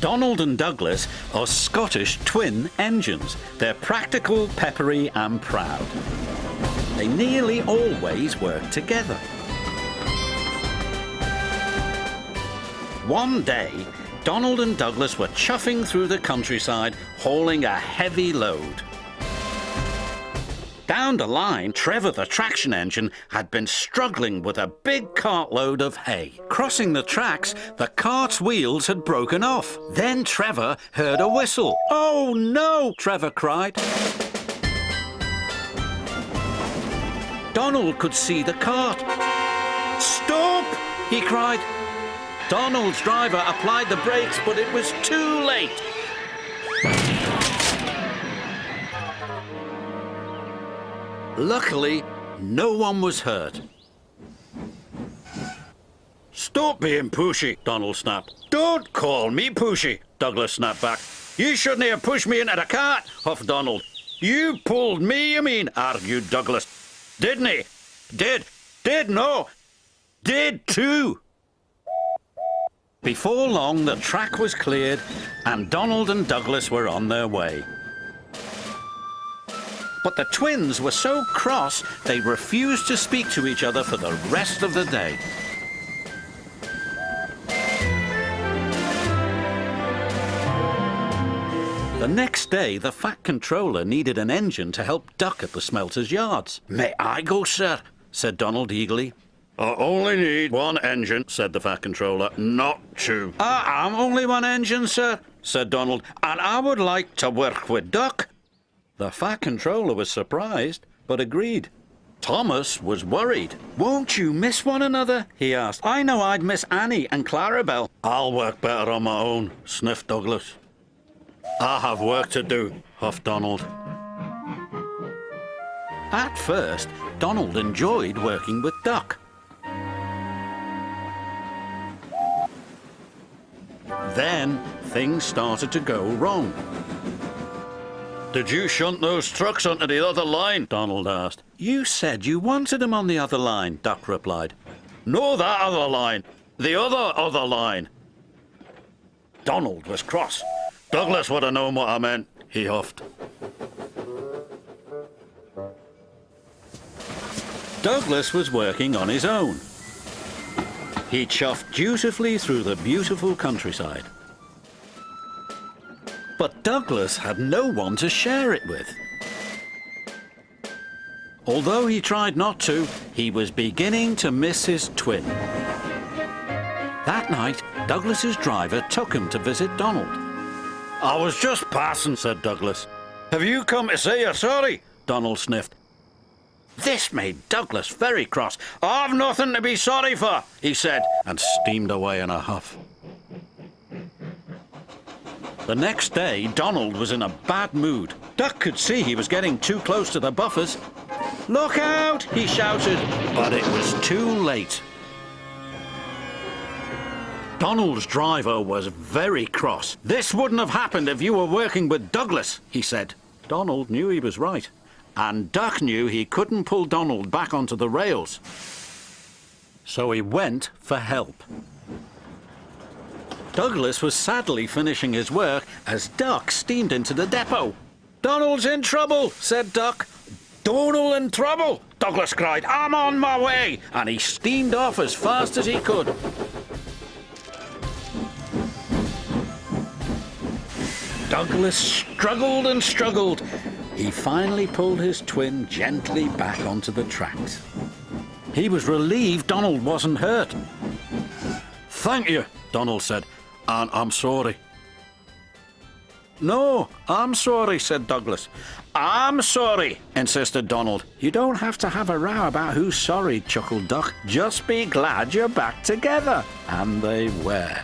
Donald and Douglas are Scottish twin engines. They're practical, peppery and proud. They nearly always work together. One day, Donald and Douglas were chuffing through the countryside, hauling a heavy load. Down the line, Trevor the traction engine had been struggling with a big cartload of hay. Crossing the tracks, the cart's wheels had broken off. Then Trevor heard a whistle. "Oh no!" Trevor cried. Donald could see the cart. "Stop!" he cried. Donald's driver applied the brakes, but it was too late. Luckily, no one was hurt. "Stop being pushy," Donald snapped. "Don't call me pushy," Douglas snapped back. "You shouldn't have pushed me into the cart," huffed Donald. "You pulled me, you mean," argued Douglas. "Didn't he?" Did, no. Did too." Before long, the track was cleared and Donald and Douglas were on their way. But the twins were so cross, they refused to speak to each other for the rest of the day. The next day, the Fat Controller needed an engine to help Duck at the smelter's yards. "May I go, sir?" said Donald eagerly. "I only need one engine," said the Fat Controller, "not two." "I am only one engine, sir," said Donald, "and I would like to work with Duck." The Fat Controller was surprised, but agreed. Thomas was worried. "Won't you miss one another?" he asked. "I know I'd miss Annie and Clarabelle." "I'll work better on my own," sniffed Douglas. "I have work to do," huffed Donald. At first, Donald enjoyed working with Duck. Then things started to go wrong. "Did you shunt those trucks onto the other line?" Donald asked. "You said you wanted them on the other line," Duck replied. "No, that other line. The other line." Donald was cross. "Douglas would have known what I meant," he huffed. Douglas was working on his own. He chuffed dutifully through the beautiful countryside. But Douglas had no one to share it with. Although he tried not to, he was beginning to miss his twin. That night, Douglas's driver took him to visit Donald. "I was just passing," said Douglas. "Have you come to say you're sorry?" Donald sniffed. This made Douglas very cross. "I've nothing to be sorry for," he said, and steamed away in a huff. The next day, Donald was in a bad mood. Duck could see he was getting too close to the buffers. "Look out!" he shouted, but it was too late. Donald's driver was very cross. "This wouldn't have happened if you were working with Douglas," he said. Donald knew he was right, and Duck knew he couldn't pull Donald back onto the rails. So he went for help. Douglas was sadly finishing his work as Duck steamed into the depot. "Donald's in trouble," said Duck. "Donald in trouble!" Douglas cried. "I'm on my way!" And he steamed off as fast as he could. Douglas struggled and struggled. He finally pulled his twin gently back onto the tracks. He was relieved Donald wasn't hurt. "Thank you," Donald said, "and I'm sorry." "No, I'm sorry," said Douglas. "I'm sorry," insisted Donald. "You don't have to have a row about who's sorry," chuckled Duck. "Just be glad you're back together." And they were.